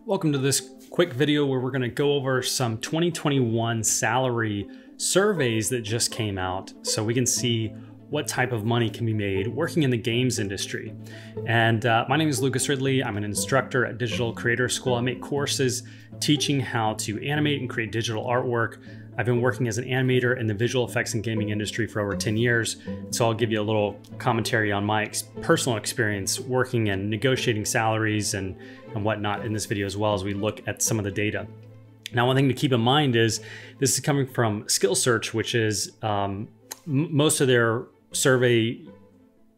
Welcome to this quick video where we're going to go over some 2021 salary surveys that just came out so we can see what type of money can be made working in the games industry. And my name is Lucas Ridley. I'm an instructor at Digital Creator School. I make courses teaching how to animate and create digital artwork. I've been working as an animator in the visual effects and gaming industry for over 10 years. So I'll give you a little commentary on my personal experience working and negotiating salaries and whatnot in this video, as well as we look at some of the data. Now, one thing to keep in mind is this is coming from Skill Search, which is most of their survey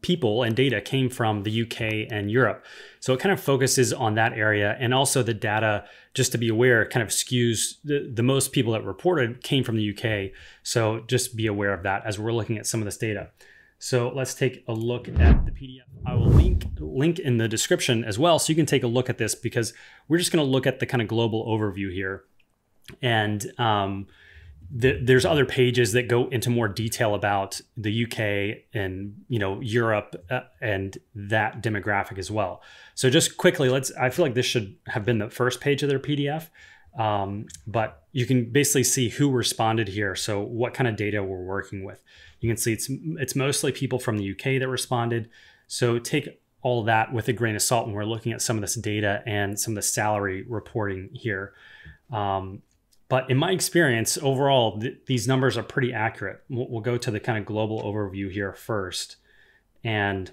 people and data came from the UK and Europe. So it kind of focuses on that area, and also the data, just to be aware, kind of skews the most people that reported came from the UK. So just be aware of that as we're looking at some of this data. So let's take a look at the PDF. I will link in the description as well, so you can take a look at this, because we're just going to look at the kind of global overview here. And there's other pages that go into more detail about the UK and Europe and that demographic as well. So just quickly, I feel like this should have been the first page of their PDF, but you can basically see who responded here. So what kind of data we're working with. You can see it's mostly people from the UK that responded. So take all of that with a grain of salt when we're looking at some of this data and some of the salary reporting here. But in my experience, overall, these numbers are pretty accurate. We'll go to the kind of global overview here first. And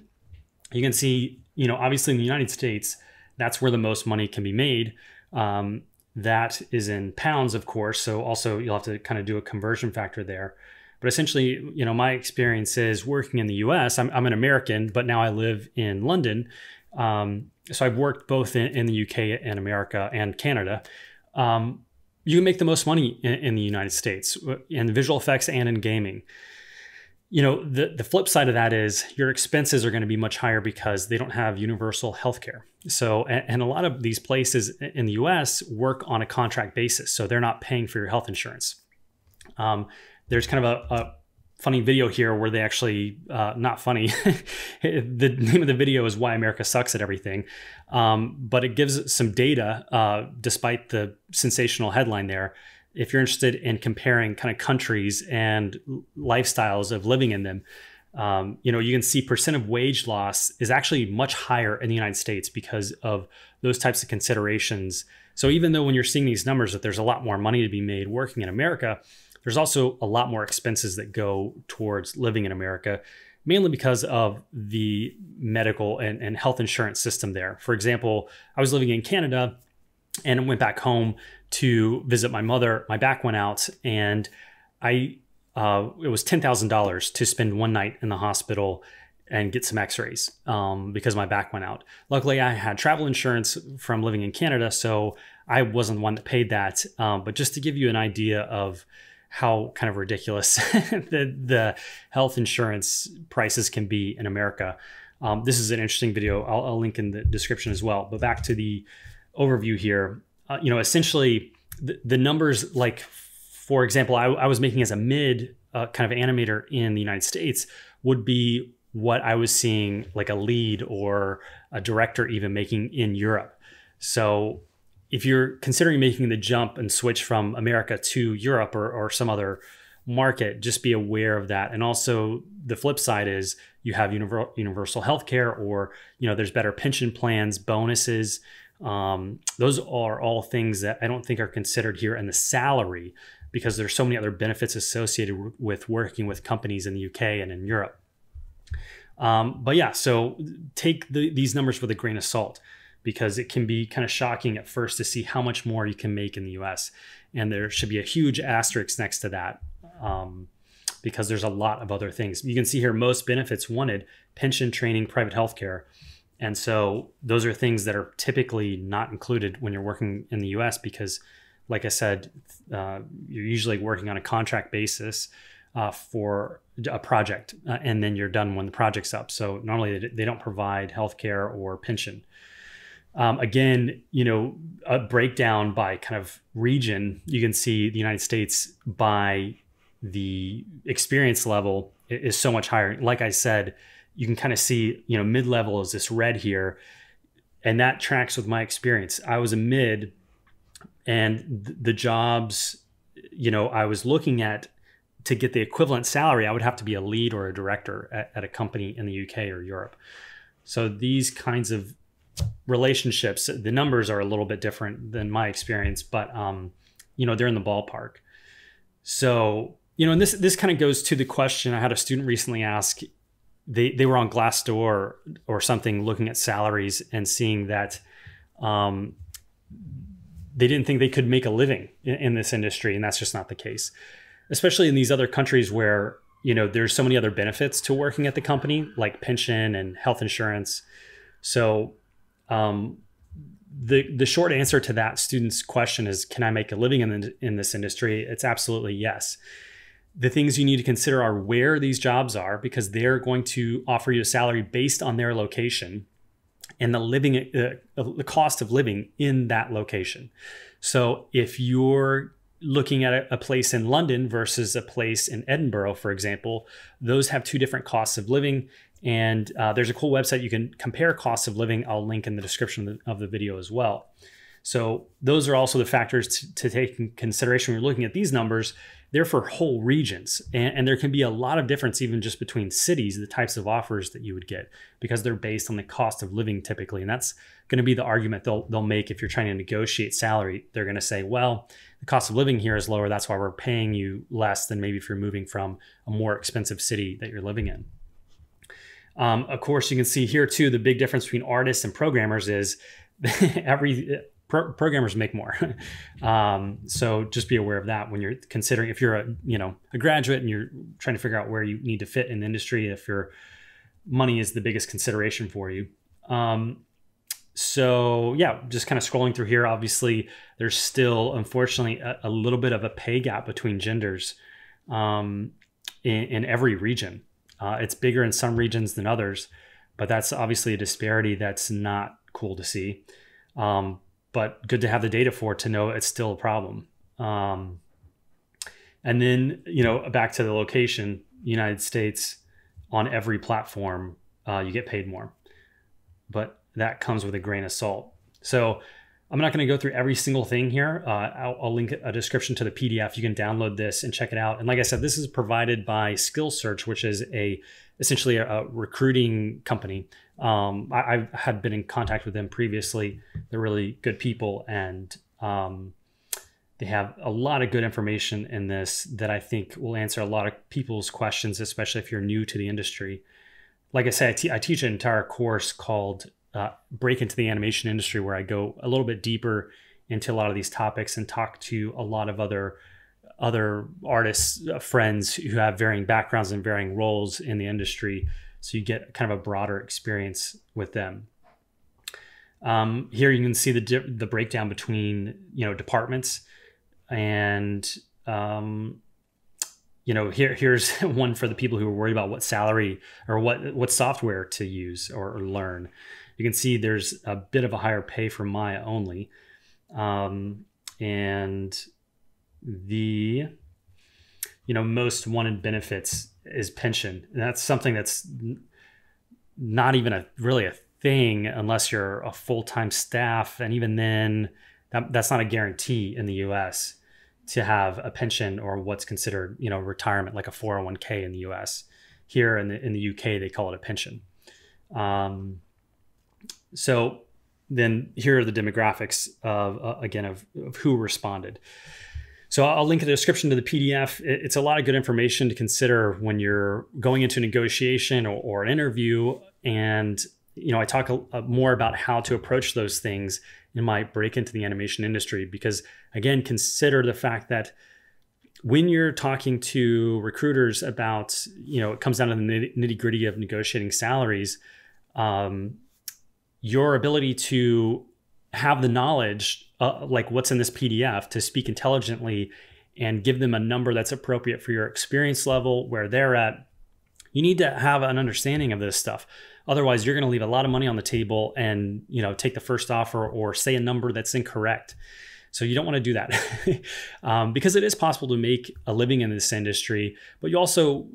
you can see, obviously in the United States, that's where the most money can be made. That is in pounds, of course. So also you'll have to kind of do a conversion factor there. But essentially, my experience is working in the US. I'm an American, but now I live in London. So I've worked both in the UK and America and Canada. You can make the most money in the United States in visual effects and in gaming. The flip side of that is your expenses are going to be much higher because they don't have universal healthcare. So, and a lot of these places in the US work on a contract basis. So they're not paying for your health insurance. There's kind of a funny video here where they actually, not funny, the name of the video is Why America Sucks at Everything, but it gives some data, despite the sensational headline there. If you're interested in comparing kind of countries and lifestyles of living in them, you can see percent of wage loss is actually much higher in the United States because of those types of considerations. So even though when you're seeing these numbers that there's a lot more money to be made working in America, there's also a lot more expenses that go towards living in America, mainly because of the medical and health insurance system there. For example, I was living in Canada and went back home to visit my mother. My back went out, and it was $10,000 to spend one night in the hospital and get some x-rays because my back went out. Luckily, I had travel insurance from living in Canada, so I wasn't the one that paid that. But just to give you an idea of how kind of ridiculous the health insurance prices can be in America. This is an interesting video. I'll link in the description as well. But back to the overview here, essentially the numbers, like, for example, I was making as a mid kind of animator in the United States would be what I was seeing like a lead or a director even making in Europe. So if you're considering making the jump and switch from America to Europe or some other market, just be aware of that. And also the flip side is you have universal healthcare, or, there's better pension plans, bonuses. Those are all things that I don't think are considered here in the salary, because there's so many other benefits associated with working with companies in the UK and in Europe. But yeah, so take these numbers with a grain of salt, because it can be kind of shocking at first to see how much more you can make in the US. And there should be a huge asterisk next to that, because there's a lot of other things. You can see here, most benefits wanted: pension, training, private healthcare. And so those are things that are typically not included when you're working in the US, because, like I said, you're usually working on a contract basis for a project, and then you're done when the project's up. So normally they don't provide healthcare or pension. Again, a breakdown by kind of region, you can see the United States by the experience level is so much higher. Like I said, you can kind of see, mid-level is this red here. And that tracks with my experience. I was a mid, and the jobs, I was looking at to get the equivalent salary, I would have to be a lead or a director at a company in the UK or Europe. So these kinds of relationships, the numbers are a little bit different than my experience, but they're in the ballpark. So, and this kind of goes to the question I had a student recently ask. They were on Glassdoor or something looking at salaries and seeing that they didn't think they could make a living in this industry, and that's just not the case. Especially in these other countries where, there's so many other benefits to working at the company, like pension and health insurance. So the short answer to that student's question is, can I make a living in this industry? It's absolutely yes. The things you need to consider are where these jobs are, because they're going to offer you a salary based on their location and the cost of living in that location. So if you're looking at a place in London versus a place in Edinburgh, for example, those have two different costs of living. And there's a cool website you can compare costs of living. I'll link in the description of the video as well. So those are also the factors to take in consideration when you're looking at these numbers. They're for whole regions. And there can be a lot of difference even just between cities, the types of offers that you would get, because they're based on the cost of living typically. And that's going to be the argument they'll make if you're trying to negotiate salary. They're going to say, well, the cost of living here is lower. That's why we're paying you less than maybe if you're moving from a more expensive city that you're living in. Of course, you can see here too, the big difference between artists and programmers is programmers make more. So just be aware of that when you're considering, if you're a graduate and you're trying to figure out where you need to fit in the industry, if your money is the biggest consideration for you. So yeah, just kind of scrolling through here, obviously there's still, unfortunately, a little bit of a pay gap between genders in every region. It's bigger in some regions than others, but that's obviously a disparity that's not cool to see. But good to have the data for to know it's still a problem. And then, back to the location, United States, on every platform, you get paid more, but that comes with a grain of salt. So I'm not going to go through every single thing here. I'll link a description to the PDF. You can download this and check it out. And like I said, this is provided by SkillSearch, which is essentially a recruiting company. I had been in contact with them previously. They're really good people, and they have a lot of good information in this that I think will answer a lot of people's questions, especially if you're new to the industry. Like I said, I teach an entire course called Break into the Animation Industry, where I go a little bit deeper into a lot of these topics and talk to a lot of other artists, friends who have varying backgrounds and varying roles in the industry. So you get kind of a broader experience with them. Here you can see the breakdown between, departments, and here's one for the people who are worried about what salary or what software to use or learn. You can see there's a bit of a higher pay for Maya only. And the, most wanted benefits is pension. And that's something that's not even really a thing unless you're a full-time staff. And even then, that's not a guarantee in the US to have a pension or what's considered, retirement, like a 401k in the US. Here in the UK, they call it a pension. So then here are the demographics of who responded. So I'll link in the description to the PDF. It's a lot of good information to consider when you're going into a negotiation or an interview. And, I talk more about how to approach those things in my Break into the Animation Industry, because again, consider the fact that when you're talking to recruiters about, it comes down to the nitty gritty of negotiating salaries, your ability to have the knowledge, like what's in this PDF, to speak intelligently and give them a number that's appropriate for your experience level, where they're at. You need to have an understanding of this stuff. Otherwise, you're going to leave a lot of money on the table and, take the first offer or say a number that's incorrect. So you don't want to do that because it is possible to make a living in this industry, but you also,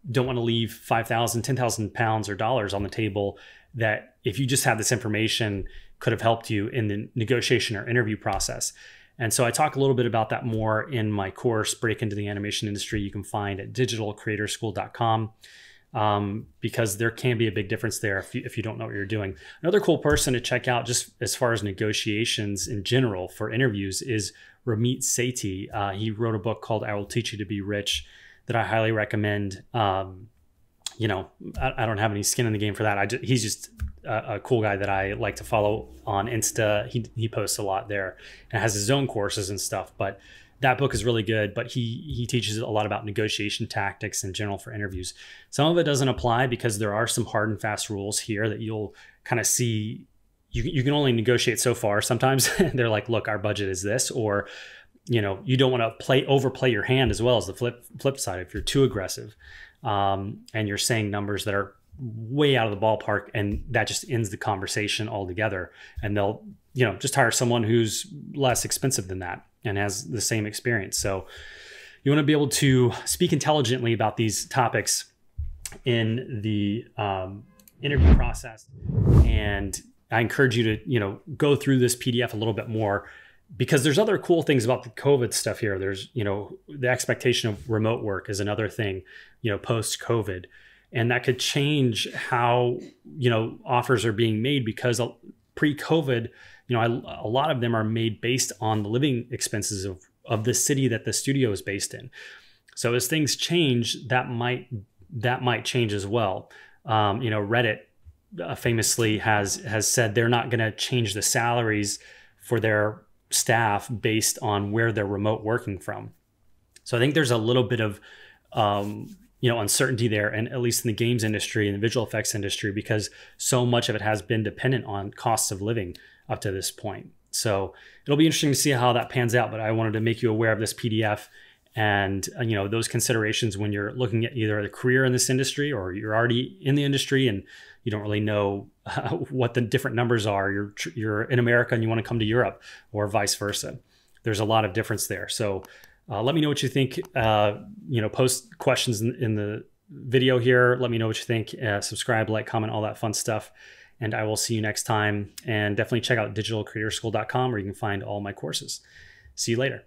don't want to leave 5,000, 10,000 pounds or dollars on the table that if you just had this information could have helped you in the negotiation or interview process. And so I talk a little bit about that more in my course, Break into the Animation Industry. You can find at digitalcreatorschool.com. Because there can be a big difference there if you don't know what you're doing. Another cool person to check out just as far as negotiations in general for interviews is Ramit Sethi. He wrote a book called I Will Teach You to Be Rich that I highly recommend. You know, I don't have any skin in the game for that. He's just a cool guy that I like to follow on Insta. He posts a lot there and has his own courses and stuff, but that book is really good, but he teaches a lot about negotiation tactics in general for interviews. Some of it doesn't apply because there are some hard and fast rules here that you'll kind of see. You can only negotiate so far. Sometimes they're like, look, our budget is this, or, you know, you don't want to overplay your hand as well as the flip side. If you're too aggressive and you're saying numbers that are way out of the ballpark, and that just ends the conversation altogether, and they'll, you know, just hire someone who's less expensive than that and has the same experience. So you want to be able to speak intelligently about these topics in the interview process. And I encourage you to, you know, go through this PDF a little bit more, because there's other cool things about the COVID stuff here. There's, you know, the expectation of remote work is another thing, you know, post-COVID. And that could change how, you know, offers are being made, because pre-COVID, you know, a lot of them are made based on the living expenses of the city that the studio is based in. So as things change, that might change as well. You know, Reddit famously has said they're not going to change the salaries for their staff based on where they're remote working from. So I think there's a little bit of you know, uncertainty there, and at least in the games industry and the visual effects industry, because so much of it has been dependent on costs of living up to this point. So it'll be interesting to see how that pans out, but I wanted to make you aware of this PDF and, you know, those considerations when you're looking at either a career in this industry, or you're already in the industry and you don't really know what the different numbers are. You're in America and you want to come to Europe, or vice versa. There's a lot of difference there. So let me know what you think. You know, post questions in the video here. Let me know what you think. Subscribe, like, comment, all that fun stuff. And I will see you next time. And definitely check out digitalcreatorschool.com, where you can find all my courses. See you later.